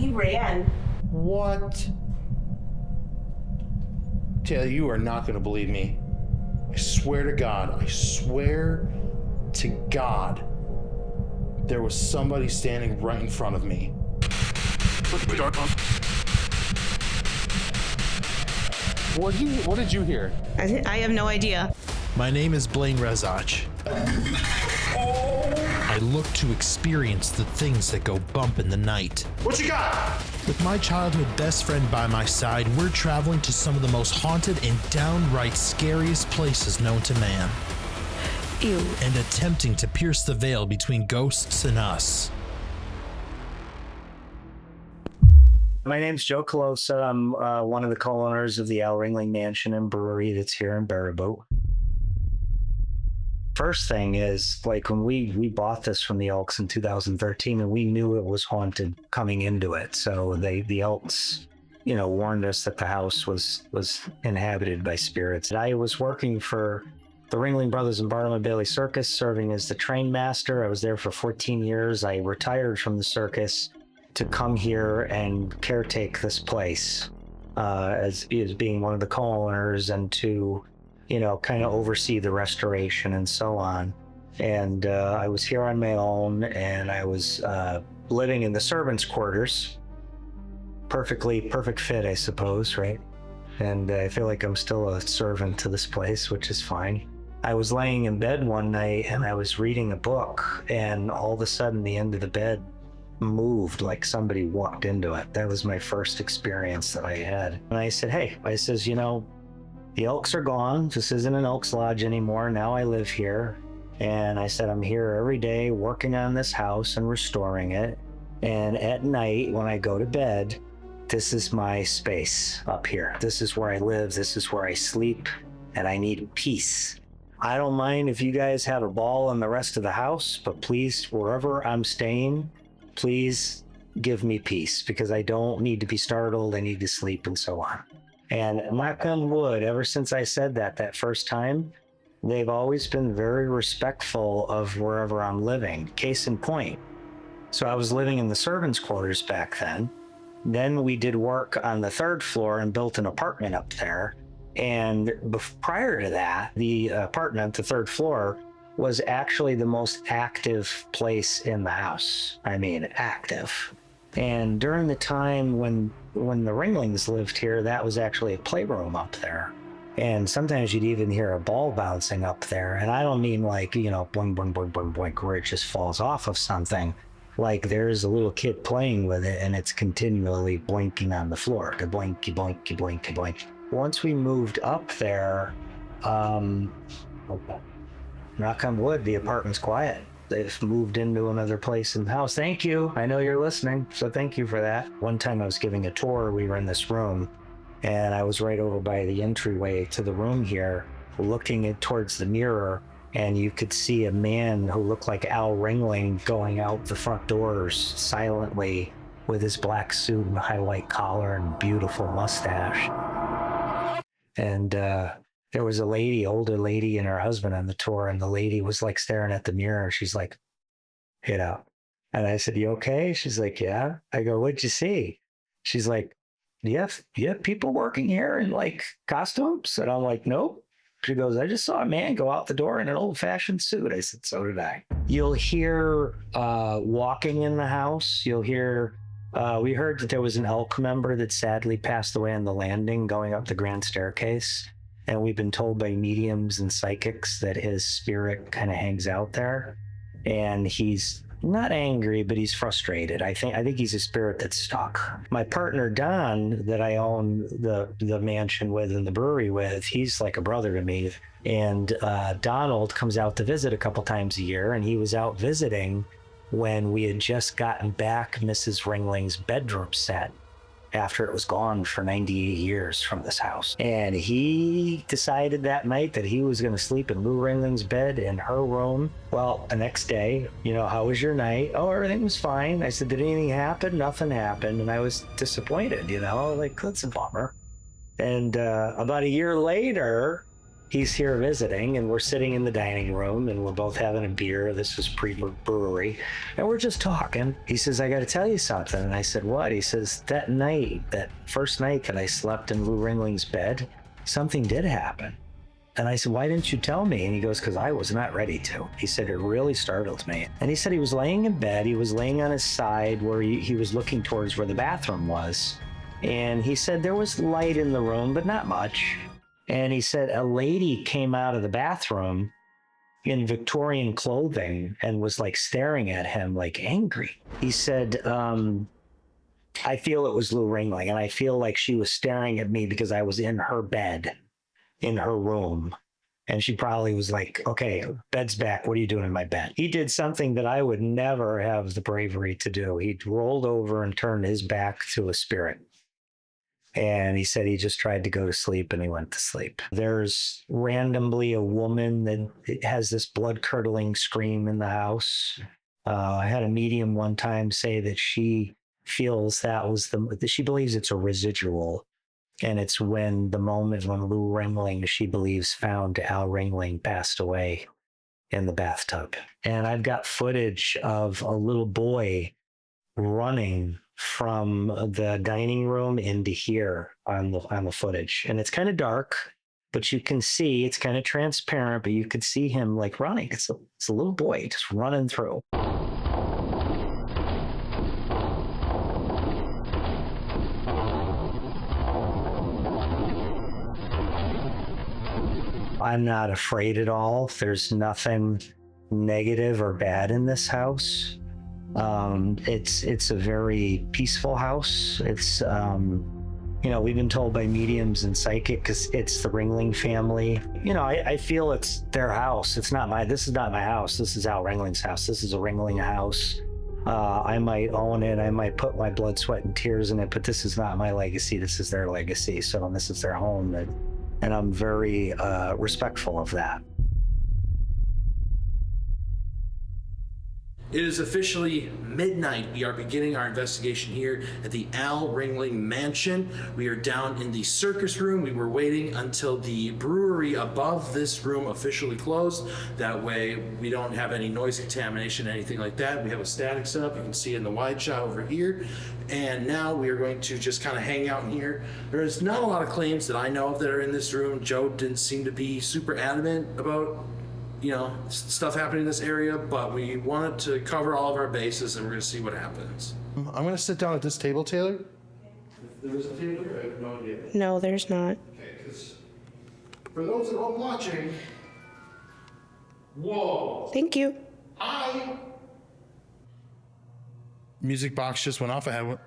he ran. What? Taylor, you are not going to believe me. I swear to God, there was somebody standing right in front of me. What did you hear? I have no idea. My name is Blaine Rezach. I look to experience the things that go bump in the night. What you got? With my childhood best friend by my side, we're traveling to some of the most haunted and downright scariest places known to man. Ew. And attempting to pierce the veil between ghosts and us. My name's Joe Colosa. I'm one of the co-owners of the Al Ringling Mansion and Brewery that's here in Baraboo. First thing is, like, when we bought this from the Elks in 2013, and we knew it was haunted coming into it. So the Elks, warned us that the house was inhabited by spirits. I was working for the Ringling Brothers and Barnum and Bailey Circus, serving as the train master. I was there for 14 years. I retired from the circus to come here and caretake this place as being one of the co-owners, and to kind of oversee the restoration and so on. And I was here on my own, and I was living in the servants' quarters. Perfect fit, I suppose, right? And I feel like I'm still a servant to this place, which is fine. I was laying in bed one night, and I was reading a book, and all of a sudden the end of the bed moved like somebody walked into it. That was my first experience that I had. And I said, hey, the Elks are gone. This isn't an Elks Lodge anymore. Now I live here. And I said, I'm here every day working on this house and restoring it. And at night, when I go to bed, this is my space up here. This is where I live. This is where I sleep. And I need peace. I don't mind if you guys have a ball in the rest of the house, but please, wherever I'm staying, please give me peace, because I don't need to be startled. I need to sleep and so on. And knock on wood, ever since I said that first time, they've always been very respectful of wherever I'm living. Case in point. So I was living in the servants' quarters back then. Then we did work on the third floor and built an apartment up there. And prior to that, the apartment, the third floor, was actually the most active place in the house. I mean, active. And during the time when the Ringlings lived here, that was actually a playroom up there. And sometimes you'd even hear a ball bouncing up there. And I don't mean like, boing, boing, boing, boing, boing, where it just falls off of something. Like there's a little kid playing with it, and it's continually blinking on the floor. Blinky, blinky, blinky, blink. Once we moved up there, knock on wood, the apartment's quiet. They've moved into another place in the house. Thank you. I know you're listening, so thank you for that. One time I was giving a tour. We were in this room, and I was right over by the entryway to the room here, looking towards the mirror, and you could see a man who looked like Al Ringling going out the front doors silently with his black suit and high white collar and beautiful mustache. And there was a lady, older lady, and her husband on the tour, and the lady was like staring at the mirror. She's like, "Hit out." And I said, "You okay?" She's like, "Yeah." I go, "What'd you see?" She's like, you have people working here in like costumes?" And I'm like, "Nope." She goes, "I just saw a man go out the door in an old-fashioned suit." I said, "So did I." You'll hear walking in the house. You'll hear, we heard that there was an elk member that sadly passed away on the landing going up the grand staircase. And we've been told by mediums and psychics that his spirit kind of hangs out there. And he's not angry, but he's frustrated. I think he's a spirit that's stuck. My partner, Don, that I own the mansion with and the brewery with, he's like a brother to me. And Donald comes out to visit a couple times a year, and he was out visiting when we had just gotten back Mrs. Ringling's bedroom set after it was gone for 98 years from this house. And he decided that night that he was going to sleep in Lou Ringling's bed in her room. Well, the next day, how was your night? "Oh, everything was fine." I said, "Did anything happen?" "Nothing happened." And I was disappointed, like, that's a bummer. And about a year later, he's here visiting, and we're sitting in the dining room, and we're both having a beer. This is pre-brewery, and we're just talking. He says, I got to tell you something. And I said, what? He says, that night, that first night that I slept in Lou Ringling's bed, something did happen. And I said, why didn't you tell me? And he goes, because I was not ready to. He said, it really startled me. And he said he was laying in bed. He was laying on his side where he was looking towards where the bathroom was. And he said there was light in the room, but not much. And he said a lady came out of the bathroom in Victorian clothing and was like staring at him like angry. He said, I feel it was Lou Ringling, and I feel like she was staring at me because I was in her bed, in her room. And she probably was like, okay, bed's back. What are you doing in my bed? He did something that I would never have the bravery to do. He rolled over and turned his back to a spirit. And he said he just tried to go to sleep, and he went to sleep. There's randomly a woman that has this blood-curdling scream in the house. I had a medium one time say that she feels she believes it's a residual. And it's when the moment when Lou Ringling, she believes, found Al Ringling passed away in the bathtub. And I've got footage of a little boy running from the dining room into here on the footage. And it's kind of dark, but you can see, it's kind of transparent, but you could see him like running. It's a little boy just running through. I'm not afraid at all. There's nothing negative or bad in this house. It's a very peaceful house. It's, we've been told by mediums and psychic because it's the Ringling family. I feel it's their house. This is not my house. This is Al Ringling's house. This is a Ringling house. I might own it. I might put my blood, sweat, and tears in it, but this is not my legacy. This is their legacy. So this is their home. And I'm very respectful of that. It is officially midnight. We are beginning our investigation here at the Al Ringling Mansion. We are down in the Circus room. We were waiting until the brewery above this room officially closed. That way we don't have any noise contamination, anything like that. We have a static setup. You can see in the wide shot over here. And now we are going to just kind of hang out in here. There's not a lot of claims that I know of that are in this room. Joe didn't seem to be super adamant about stuff happening in this area, but we wanted to cover all of our bases, and we're going to see what happens. I'm going to sit down at this table, Taylor. There is a table here? I have no idea. No, there's not. Okay, because for those at home watching, whoa. Thank you. Music box just went off. I had one.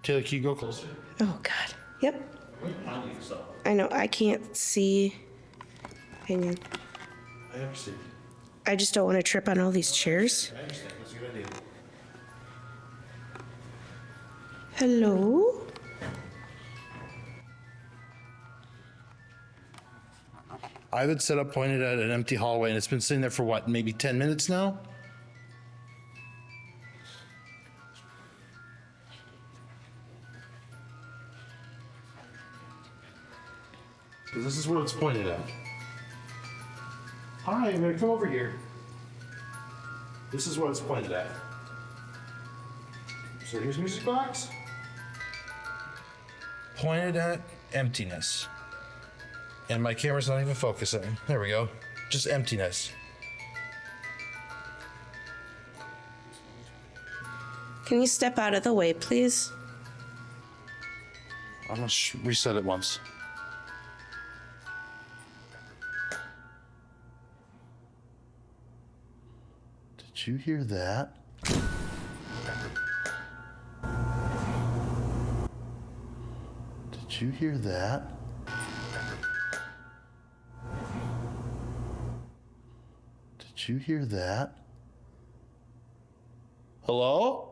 Taylor, can you go closer? Oh, God. Yep. I know. I can't see. Hang on. I understand. I just don't want to trip on all these chairs. I understand. That's a good idea. Hello? I would set up pointed at an empty hallway, and it's been sitting there for what, maybe 10 minutes now? So this is where it's pointed at. Hi, I'm gonna come over here. This is what it's pointed at. So here's music box. Pointed at emptiness. And my camera's not even focusing. There we go. Just emptiness. Can you step out of the way, please? I'm gonna reset it once. Did you hear that? Did you hear that? Did you hear that? Hello?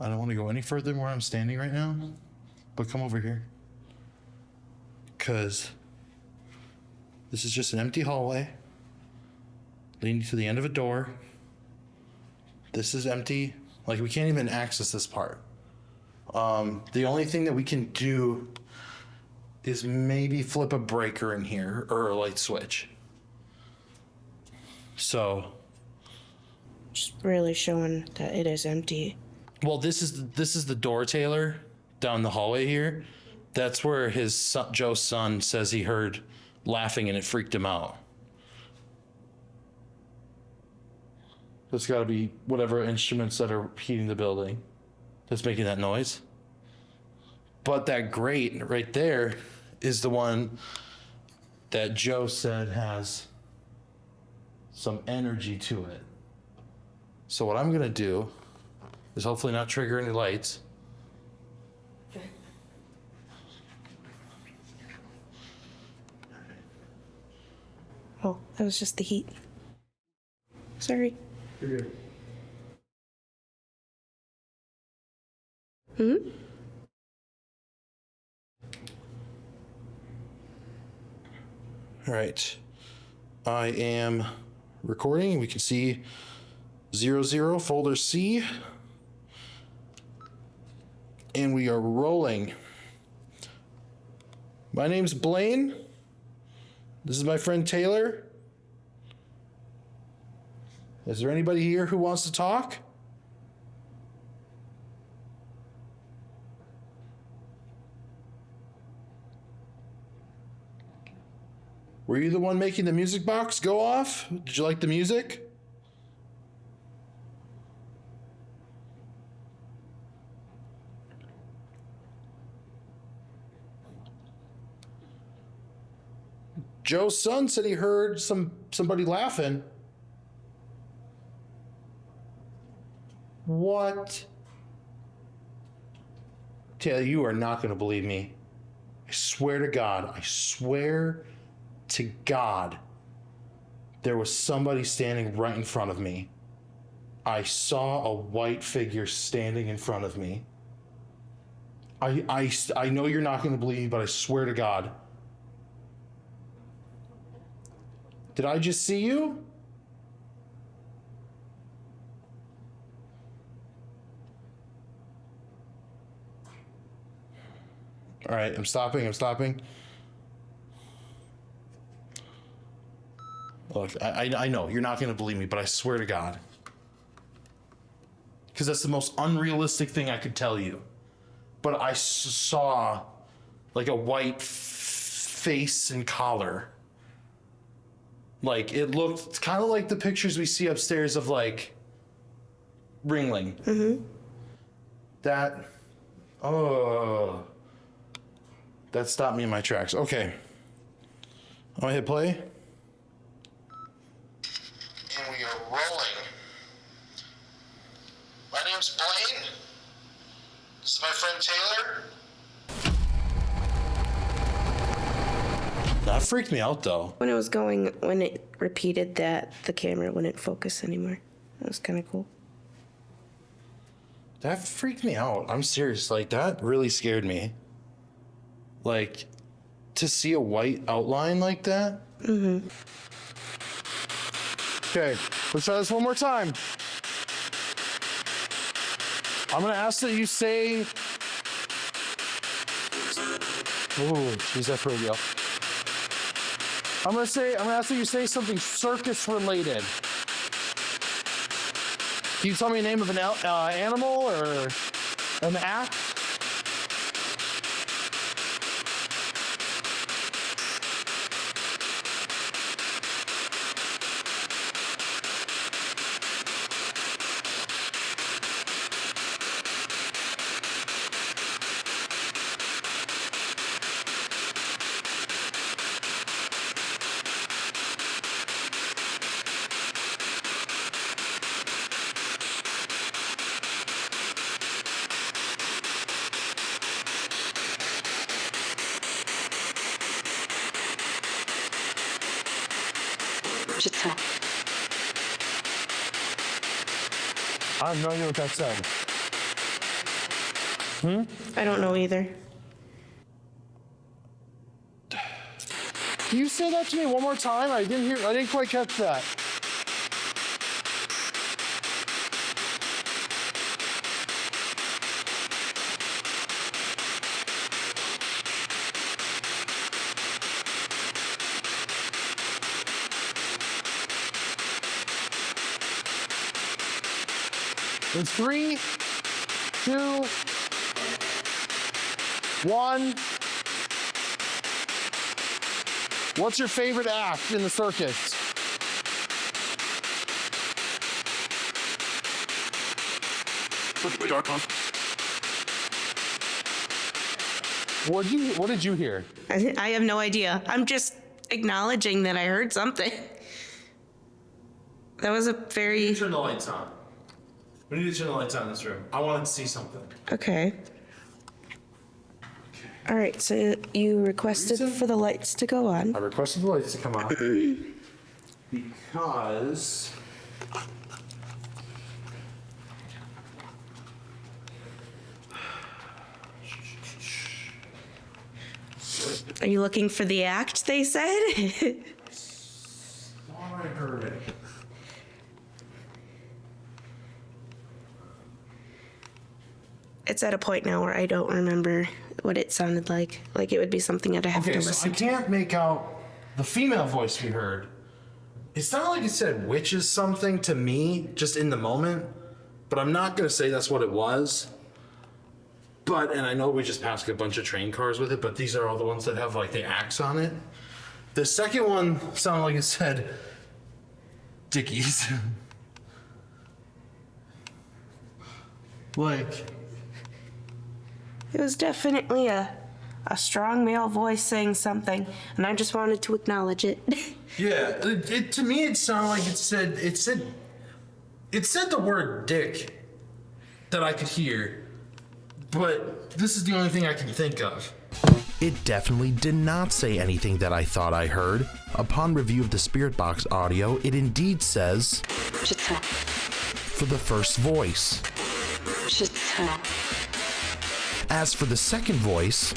I don't want to go any further than where I'm standing right now. but come over here. Because this is just an empty hallway leading to the end of a door. This is empty. Like, we can't even access this part. The only thing that we can do is maybe flip a breaker in here or a light switch. So, Just really showing that it is empty. well, this is the door, Taylor, down the hallway here. That's where his son, Joe's son, says he heard laughing and it freaked him out. It's got to be whatever instruments that are heating the building that's making that noise. But that grate right there is the one that Joe said has some energy to it. So what I'm gonna do is hopefully not trigger any lights. Oh, that was just the heat. Sorry. You're good. Hmm? All right. I am recording. We can see 00 folder C. And we are rolling. My name's Blaine. This is my friend Taylor. Is there anybody here who wants to talk? Were you the one making the music box go off? Did you like the music? Joe's son said he heard somebody laughing. What? Taylor, you are not going to believe me. I swear to God. I swear to God. There was somebody standing right in front of me. I saw a white figure standing in front of me. I know you're not going to believe me, but I swear to God. Did I just see you? All right, I'm stopping. Look, I know you're not going to believe me, but I swear to God. Because that's the most unrealistic thing I could tell you. But I saw like a white face and collar. Like, it looked kind of like the pictures we see upstairs of, like, Ringling. Mm-hmm. That stopped me in my tracks. Okay. I'm gonna hit play. And we are rolling. My name's Blaine. This is my friend Taylor. That freaked me out, though. When it repeated that, the camera wouldn't focus anymore. That was kind of cool. That freaked me out. I'm serious. Like, that really scared me. Like, to see a white outline like that. Mm-hmm. Okay, let's try this one more time. I'm gonna ask that you say... Oh, geez, that's pretty real. I'm gonna ask that you say something circus related. Can you tell me the name of an animal or an act? I have no idea what that said. I don't know either. Can you say that to me one more time? I didn't quite catch that. In 3, 2, 1. What's your favorite act in the circus? What did you hear? I have no idea. I'm just acknowledging that I heard something. That was a very... Turn the lights on. We need to turn the lights on in this room. I wanted to see something. Okay. All right, so you requested for the lights to go on. I requested the lights to come on because Are you looking for the act, they said? I heard it. It's at a point now where I don't remember what it sounded like. Like it would be something I'd have to Okay, so I listen to. can't make out the female voice we heard. It sounded like it said witches something to me just in the moment, but I'm not gonna say that's what it was. But, and I know we just passed a bunch of train cars with it, but these are all the ones that have like the axe on it. The second one sounded like it said Dickies. Like, It was definitely a strong male voice saying something, and I just wanted to acknowledge it. yeah, it to me it sounded like it said the word dick that I could hear. But this is the only thing I can think of. It definitely did not say anything that I thought I heard. Upon review of the Spirit Box audio, it indeed says, for the first voice. As for the second voice,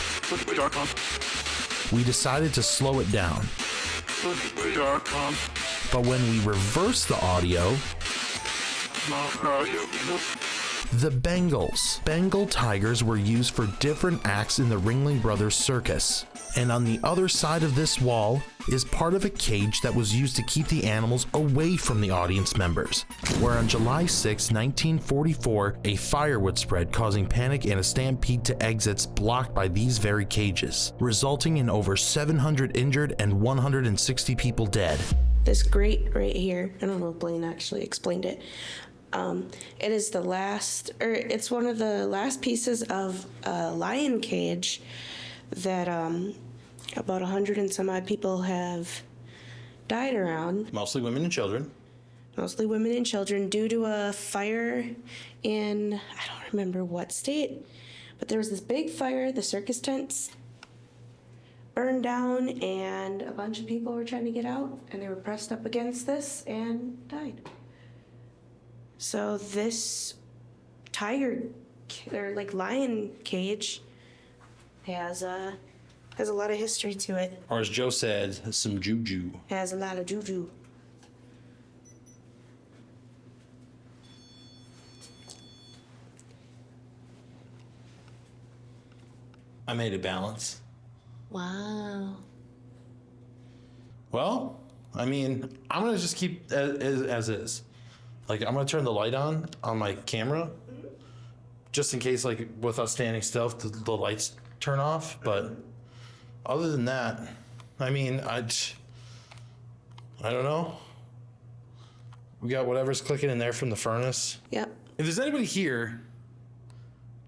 we decided to slow it down. But when we reversed the audio, the Bengal tigers were used for different acts in the Ringling Brothers Circus. And on the other side of this wall is part of a cage that was used to keep the animals away from the audience members, where on July 6, 1944, a fire would spread, causing panic and a stampede to exits blocked by these very cages, resulting in over 700 injured and 160 people dead. This grate right here, I don't know if Blaine actually explained it. It is the last, or it's one of the last pieces of a lion cage that about 100 and some odd people have died around. mostly women and children. Mostly women and children due to a fire in, I don't remember what state, but there was this big fire, the circus tents burned down, and a bunch of people were trying to get out, and they were pressed up against this and died. So this tiger, or like lion cage, has a lot of history to it. Or as Joe said, some juju. Has a lot of juju. I made a balance. Wow. Well, I mean, I'm gonna just keep as is. Like, I'm gonna turn the light on my camera, just in case, like, with us standing still, the lights turn off. But other than that, I mean, I don't know. We got whatever's clicking in there from the furnace. Yep. If there's anybody here,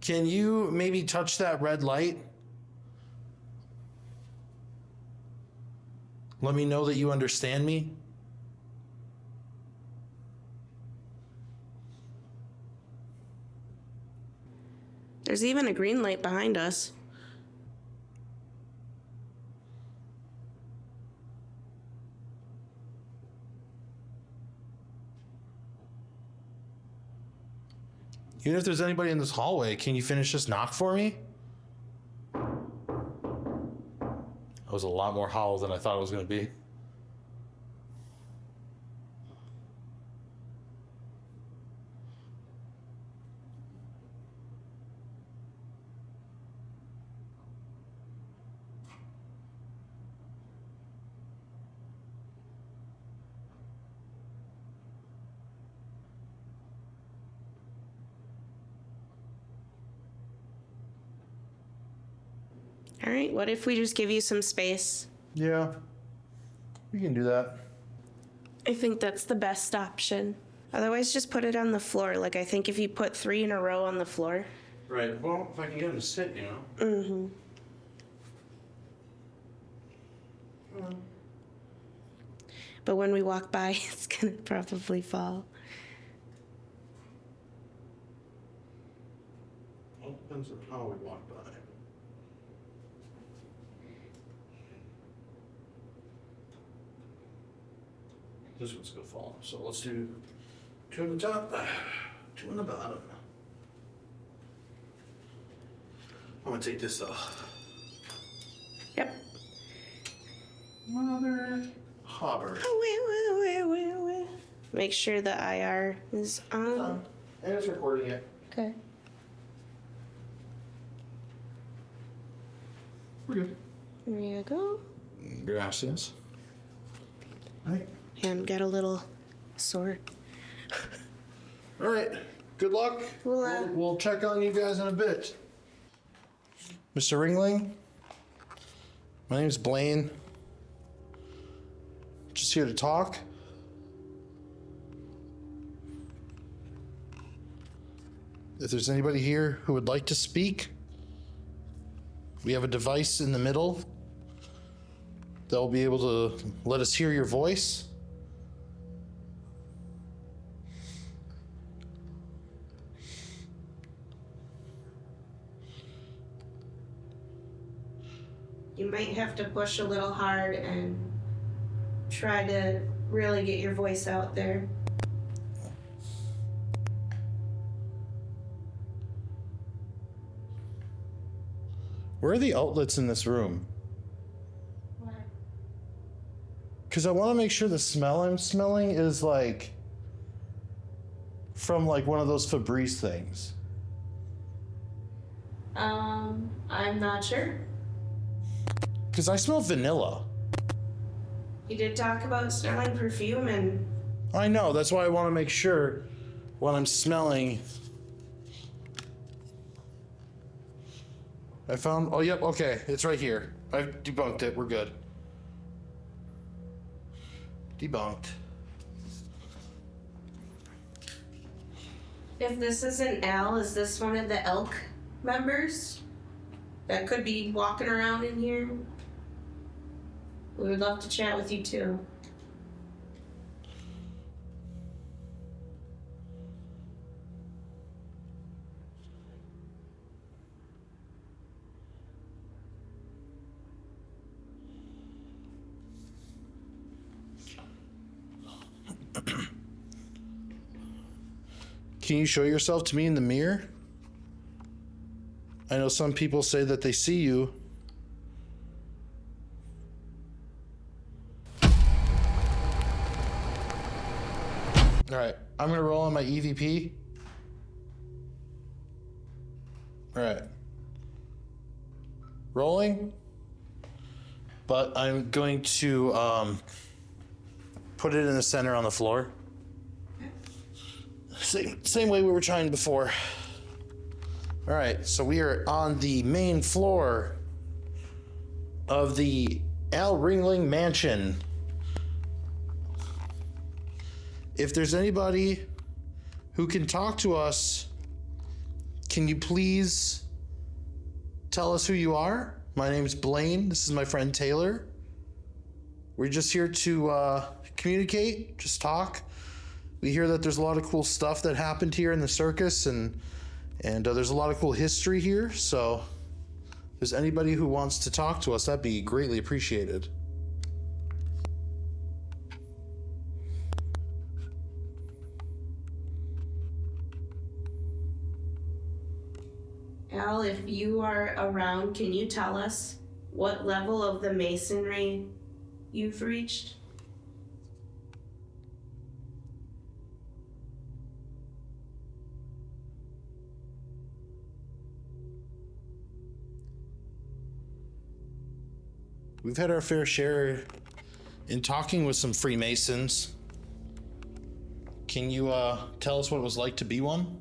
can you maybe touch that red light? Let me know that you understand me. There's even a green light behind us. Even if there's anybody in this hallway, can you finish this knock for me? That was a lot more hollow than I thought it was going to be. All right, what if we just give you some space? Yeah, we can do that. I think that's the best option. Otherwise, just put it on the floor. Like, I think if you put 3 in a row on the floor. Right. Well, if I can get him to sit, you know. Mm-hmm. But when we walk by, it's gonna probably fall. Well, depends on how we walk by. This one's gonna fall. So let's do 2 on the top, 2 on the bottom. I'm gonna take this off. Yep. Mother hobber. Make sure the IR is on. And it's recording it. Okay. We're good. There you go. Gracias. Right. And got a little sword. All right. Good luck. We'll check on you guys in a bit. Mr. Ringling, my name's Blaine. Just here to talk. If there's anybody here who would like to speak, we have a device in the middle that will be able to let us hear your voice. You might have to push a little hard and try to really get your voice out there. Where are the outlets in this room? What? Because I want to make sure the smell I'm smelling is like from like one of those Febreze things. I'm not sure. Because I smell vanilla. You did talk about smelling perfume and I know, that's why I want to make sure what I'm smelling. I found, oh, yep, okay, it's right here. I've debunked it, we're good. Debunked. if this isn't Al, is this one of the elk members that could be walking around in here? We would love to chat with you too. Can you show yourself to me in the mirror? I know some people say that they see you. All right, I'm gonna roll on my EVP. All right. Rolling. But I'm going to put it in the center on the floor. Same way we were trying before. All right, so we are on the main floor of the Al Ringling Mansion. If there's anybody who can talk to us, can you please tell us who you are? My name's Blaine. This is my friend Taylor. We're just here to communicate, just talk. We hear that there's a lot of cool stuff that happened here in the circus, and there's a lot of cool history here. So if there's anybody who wants to talk to us, that'd be greatly appreciated. Al, if you are around, can you tell us what level of the masonry you've reached? We've had our fair share in talking with some Freemasons. Can you tell us what it was like to be one?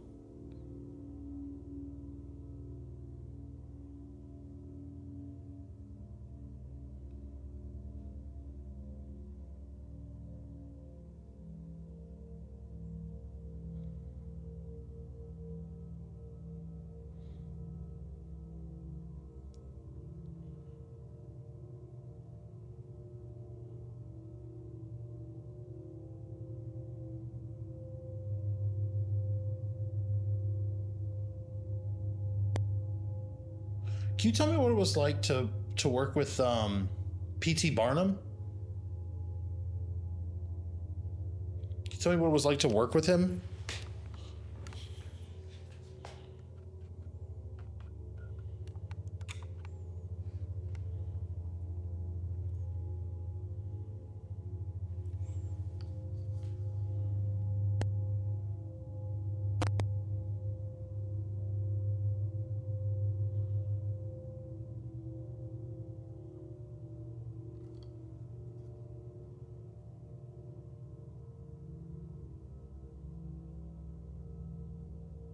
Can you tell me what it was like to work with P.T. Barnum? Can you tell me what it was like to work with him?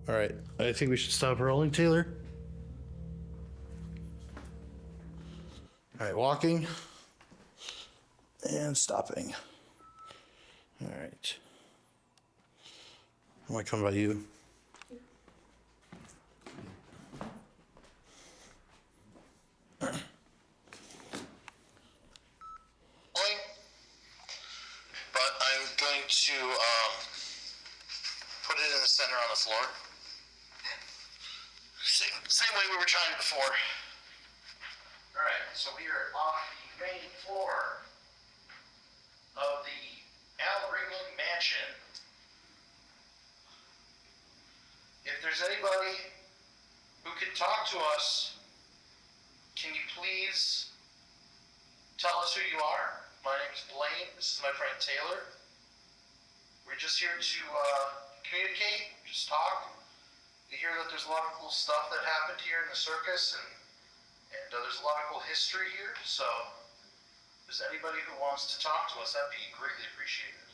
All right, I think we should stop rolling, Taylor. All right, walking and stopping. All right. I might come by you. But I'm going to put it in the center on the floor. Same way we were trying before. Alright, so we are on the main floor of the Al Ringling Mansion. If there's anybody who can talk to us, can you please tell us who you are? My name is Blaine. This is my friend Taylor. We're just here to communicate, just talk. You hear that there's a lot of cool stuff that happened here in the circus, and there's a lot of cool history here. So, if there's anybody who wants to talk to us, that'd be greatly appreciated.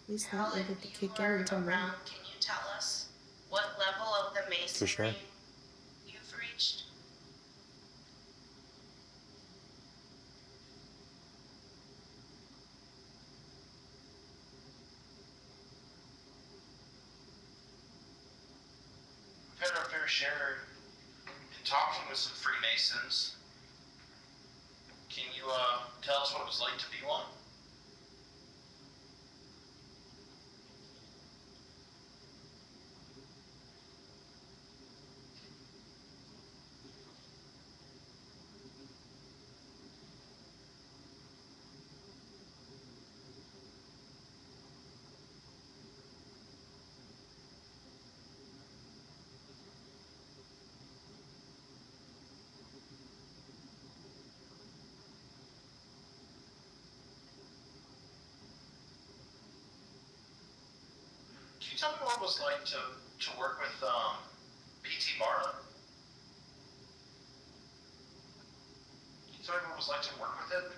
He's not able to kick in until now. Can you tell us what level of the masonry sure. you've reached? We've had our fair share in talking with some Freemasons. Can you tell us what it was like to be one? Can you tell me what it was like to work with P.T. Barnum? Can you tell me what it was like to work with him?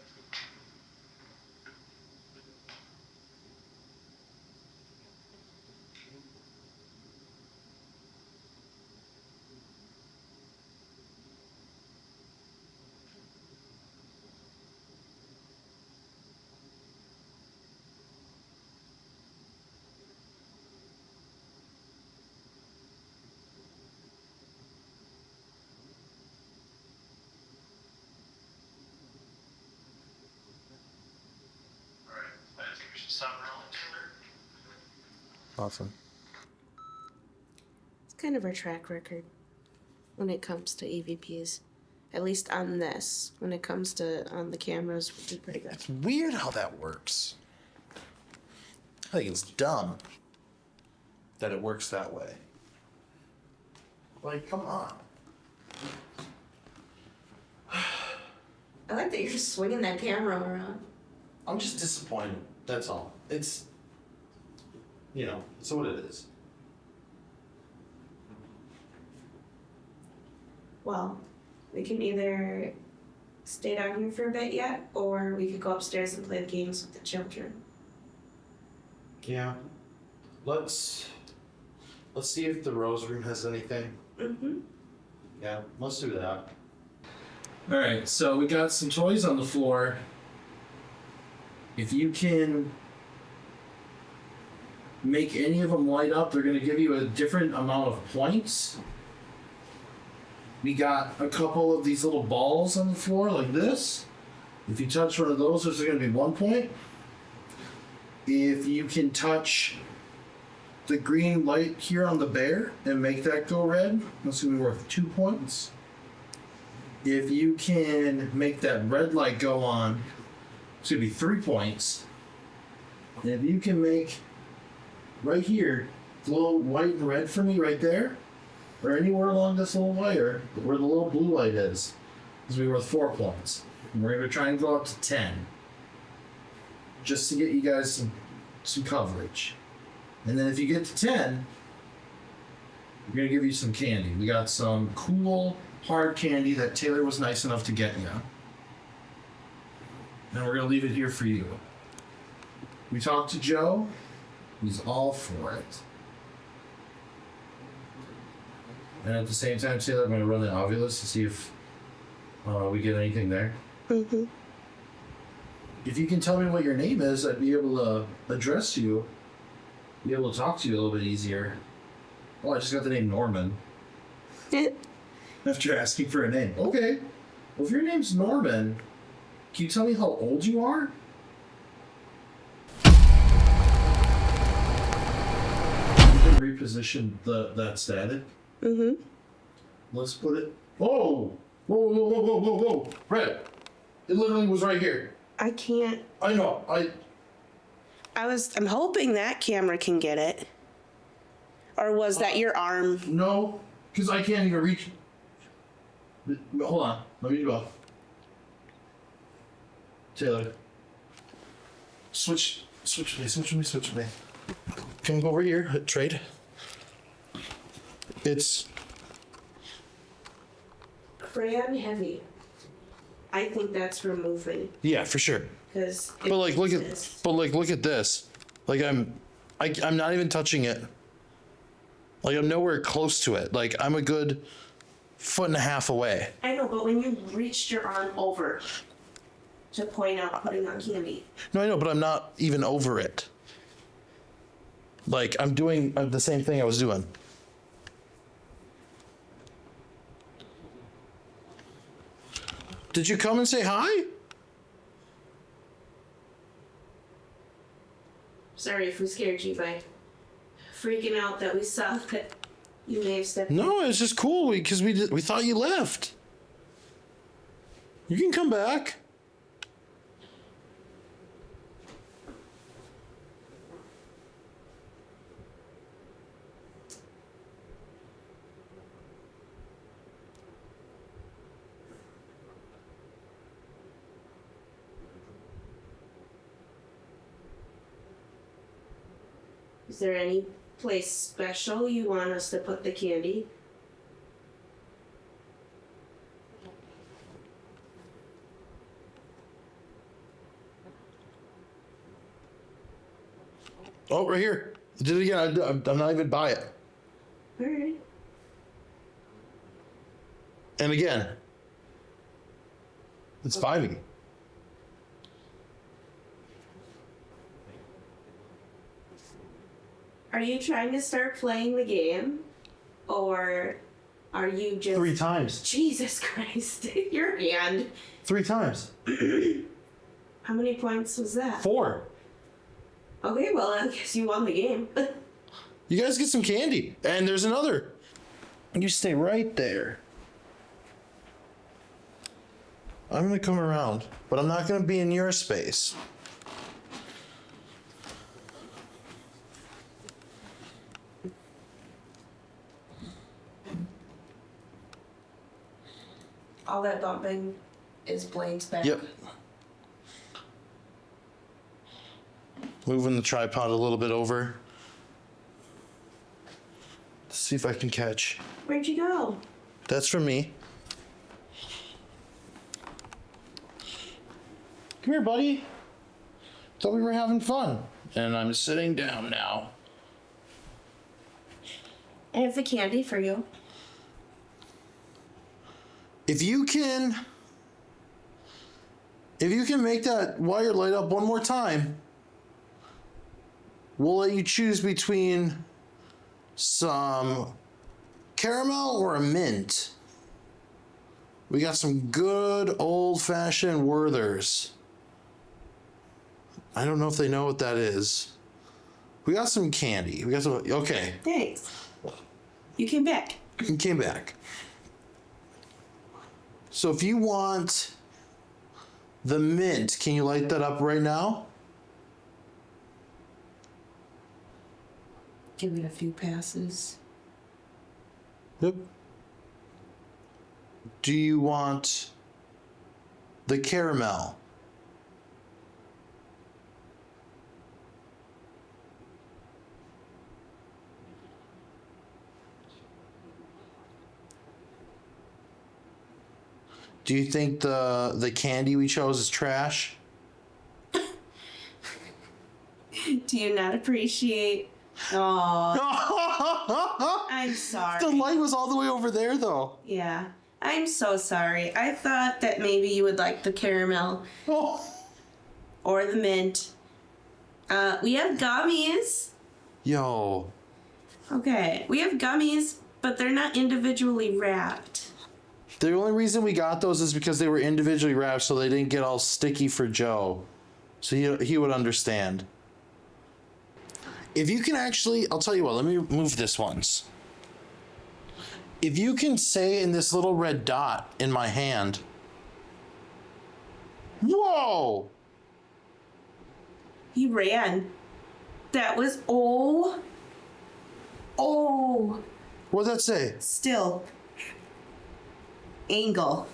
Alright, I think we should stop rolling, Taylor. Awesome. It's kind of our track record when it comes to EVPs. At least on this. When it comes to on the cameras, we do pretty good. Weird how that works. I think it's dumb that it works that way. Like, come on. I like that you're just swinging that camera around. I'm just disappointed. That's all. It's, it's what it is. Well, we can either stay down here for a bit yet, or we could go upstairs and play the games with the children. Yeah. Let's see if the Rose Room has anything. Mm-hmm. Yeah, let's do that. All right, so we got some toys on the floor. If you can make any of them light up, they're going to give you a different amount of points. We got a couple of these little balls on the floor like this. If you touch one of those, there's going to be 1 point. If you can touch the green light here on the bear and make that go red, that's going to be worth 2 points. If you can make that red light go on, it's going to be 3 points. And if you can make right here glow white and red for me right there, or anywhere along this little wire where the little blue light is, it's going to be worth 4 points. And we're going to try and go up to 10. Just to get you guys some coverage. And then if you get to 10, we're going to give you some candy. We got some cool hard candy that Taylor was nice enough to get you. And we're going to leave it here for you. We talked to Joe. He's all for it. And at the same time, Taylor, I'm going to run the Ovulus to see if we get anything there. Mm-hmm. If you can tell me what your name is, I'd be able to address you, be able to talk to you a little bit easier. Oh, I just got the name Norman. After asking for a name. Okay. Well, if your name's Norman, can you tell me how old you are? You can reposition that static. Mm-hmm. Let's put it. Whoa! Whoa, whoa, whoa, whoa, whoa, whoa! Red! It literally was right here. I can't. I know. I'm hoping that camera can get it. Or was that your arm? No, because I can't even reach. Hold on. Let me go. Taylor. Switch with me. Can we go over here? Trade. It's Crayon heavy. I think that's removing. yeah, for sure. Because But like, look at this. Like I'm not even touching it. Like I'm nowhere close to it. Like I'm a good 1.5 feet away. I know, but when you reached your arm over to point out putting on candy. No, I know, but I'm not even over it. Like I'm doing the same thing I was doing. Did you come and say hi? Sorry if we scared you by freaking out that we saw that you may have stepped in. No, it's just cool because we thought you left. You can come back. Is there any place special you want us to put the candy? Oh, right here. I did it again. I'm not even by it. All right. And again. It's vibing. Are you trying to start playing the game? Or are you just... 3 times. Jesus Christ. Your hand. 3 times. How many points was that? 4. Okay, well, I guess you won the game. You guys get some candy. And there's another. You stay right there. I'm going to come around, but I'm not going to be in your space. All that bumping is Blaine's back. Yep. Moving the tripod a little bit over. Let's see if I can catch. Where'd you go? That's for me. Come here, buddy. Thought we were having fun. And I'm sitting down now. I have the candy for you. If you can make that wire light up one more time, we'll let you choose between some caramel or a mint. We got some good old-fashioned Werthers. I don't know if they know what that is. We got some candy. We got some. Okay. Thanks. You came back. You came back. So if you want the mint, can you light that up right now? Give it a few passes. Yep. Do you want the caramel? Do you think the candy we chose is trash? Do you not appreciate? Oh, I'm sorry. The light was all the way over there, though. Yeah, I'm so sorry. I thought that maybe you would like the caramel Oh. or the mint. We have gummies. Yo. Okay, we have gummies, but they're not individually wrapped. The only reason we got those is because they were individually wrapped so they didn't get all sticky for Joe. So he would understand. If you can actually, I'll tell you what, let me move this once. If you can say in this little red dot in my hand, whoa! He ran. That was, oh. What'd that say? Still. Angle.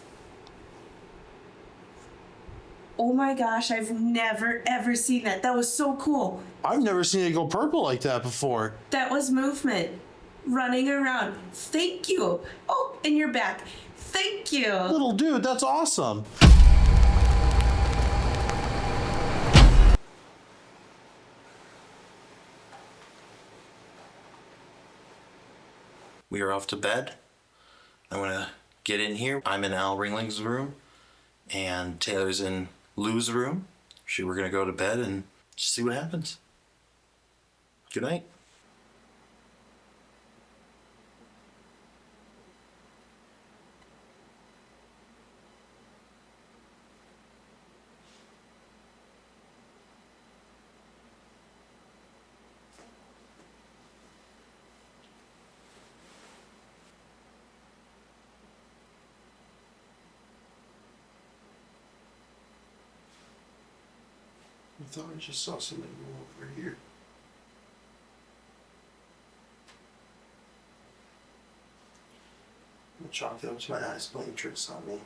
Oh my gosh, I've never ever seen that. That was so cool. I've never seen it go purple like that before. That was movement. Running around. Thank you. Oh, and you're back. Thank you. Little dude, that's awesome. We are off to bed. I'm gonna get in here. I'm in Al Ringling's room, and Taylor's in Lou's room. We're gonna go to bed and just see what happens. Good night. I thought I just saw something go over here. I'm gonna chalk that up to my eyes playing tricks on me.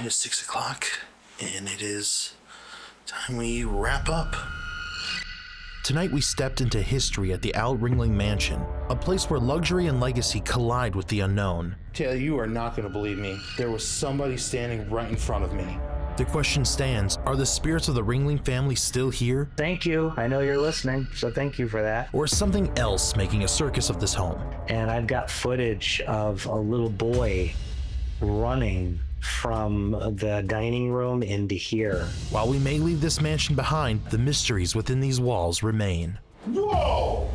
It is 6 o'clock, and it is time we wrap up. Tonight we stepped into history at the Al Ringling Mansion, a place where luxury and legacy collide with the unknown. Taylor, you are not going to believe me. There was somebody standing right in front of me. The question stands, are the spirits of the Ringling family still here? Thank you. I know you're listening, so thank you for that. Or is something else making a circus of this home? And I've got footage of a little boy running from the dining room into here. While we may leave this mansion behind, the mysteries within these walls remain. Whoa!